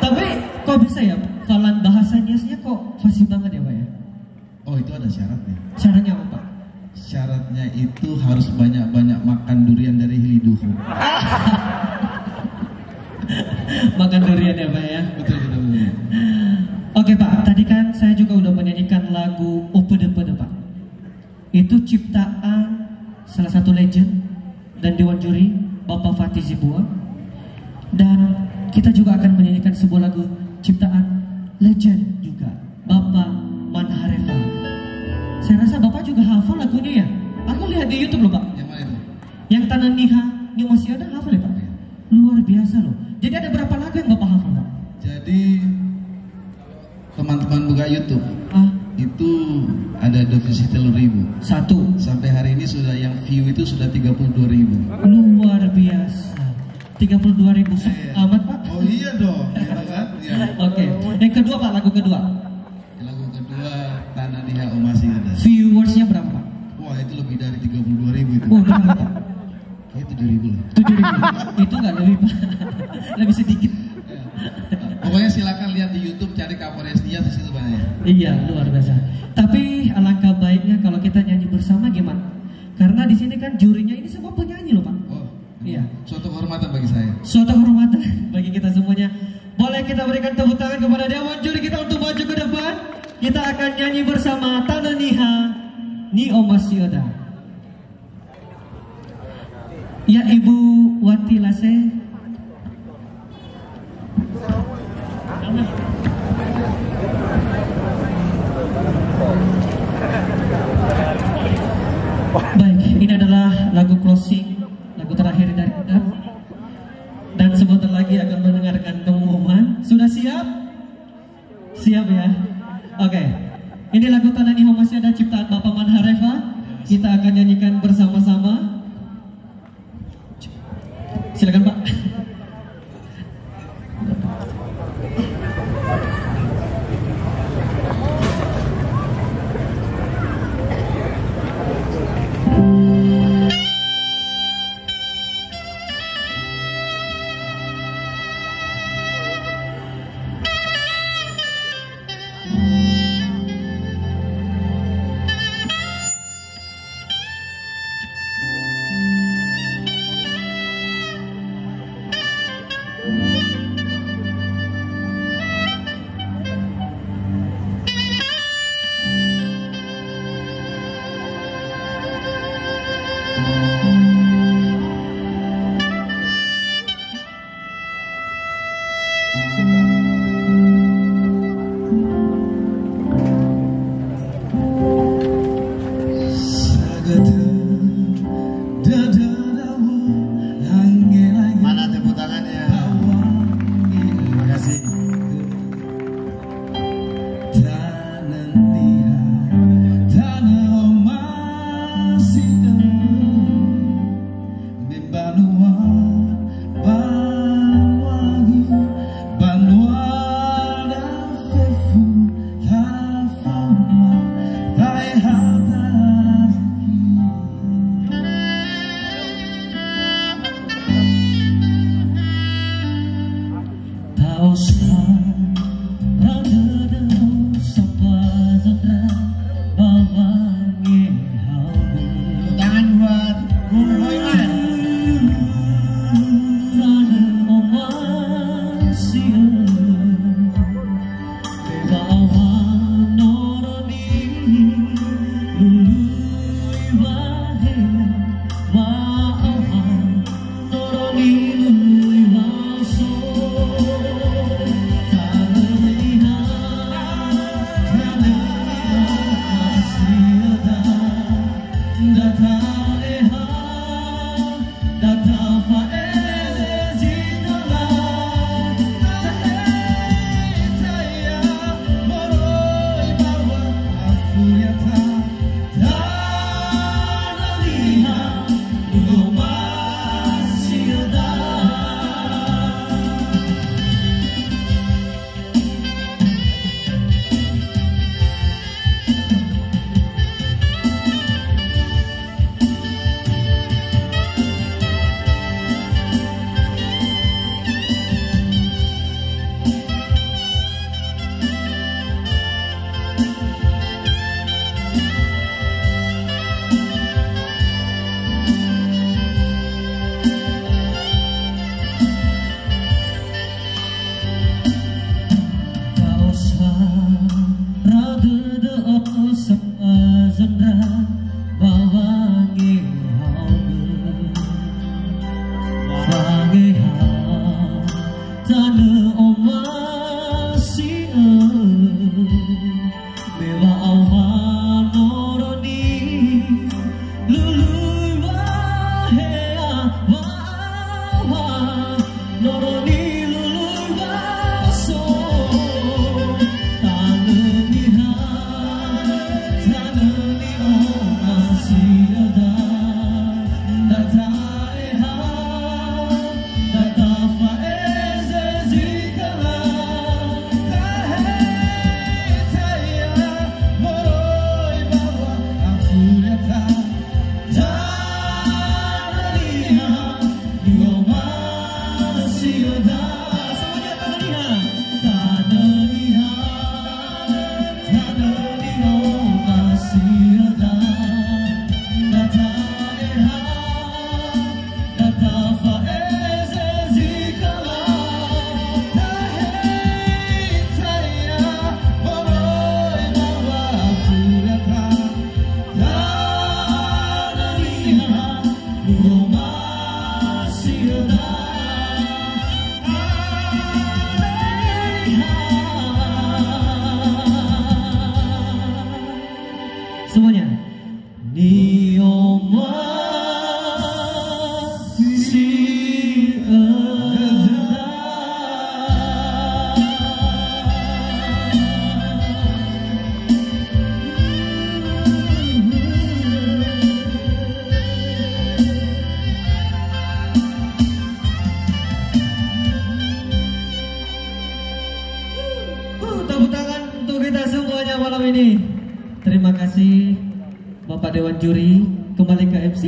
Tapi kok bisa ya Falan bahasanya kok fasih banget ya Pak ya? Oh itu ada syaratnya. Syaratnya apa Pak? Syaratnya itu harus banyak-banyak makan durian dari Hiliduhu. Makan durian ya Pak ya? Betul betul. Betul. Oke Pak, tadi kan saya juga udah menyanyikan lagu Opede-pede Pak. Itu ciptaan salah satu legend dan dewan juri Bapak Fatih Zibua. Dan kita juga akan menyanyikan sebuah lagu ciptaan legend juga Bapak Manharefa. Saya rasa Bapak juga hafal lagunya ya. Aku lihat di YouTube loh Pak. Yang mana itu? Yang Tanah Niha Ni masih ada hafal ya Pak? Luar biasa loh. Jadi ada berapa lagu yang Bapak hafal Pak? Jadi teman-teman buka YouTube itu ada defisi 3.000. Satu. Sampai hari ini sudah yang view itu sudah 32.000. Luar biasa. 32.000 amat Pak. Oh iya dong, gitu kan? Ya. Oke. Yang kedua Pak, lagu kedua. Lagu kedua Tanah Niha masih ada. Viewersnya berapa Pak? Wah itu lebih dari 32.000 itu. Oh berapa Pak? Kayaknya 7.000 lah. 7.000. Itu nggak lebih Pak. Lebih sedikit. Ya. Pokoknya silakan lihat di YouTube cari Kapolres Nias di situ banyak. Iya luar biasa. Tapi alangkah baiknya kalau kita nyanyi bersama gimana? Karena di sini kan jurinya ini semua penyanyi loh Pak. Oh iya. Suatu kehormatan bagi saya. Suatu kehormatan bagi kita semuanya. Boleh kita berikan tepuk tangan kepada dewan juri kita untuk maju ke depan. Kita akan nyanyi bersama Tanah Niha Ni Omasioda. Ya Ibu Wati Lase. Baik, ini adalah lagu closing, lagu terakhir dari kita. Dan sebentar lagi akan mendengarkan pengumuman. Sudah siap? Siap ya? Oke. Ini lagu Tanah Niha masih ada ciptaan Bapak Manharefa. Kita akan nyanyikan bersama-sama. Silakan Pak. tane omasi mewa awan noroni lului wahea wawa noroni lului waso tane niha tane ni omasi ada data eha data faeze zikala kahitaya moroi bawa afureta tananiha dioma siyoda semuanya tananiha tananiha siyoda data eha data faeze zikala kahitaya moroi bawa afureta tananiha dioma siyoda semuanya nioma tepuk tangan untuk kita semuanya malam ini. Terima kasih Bapak Dewan Juri. Kembali ke MC.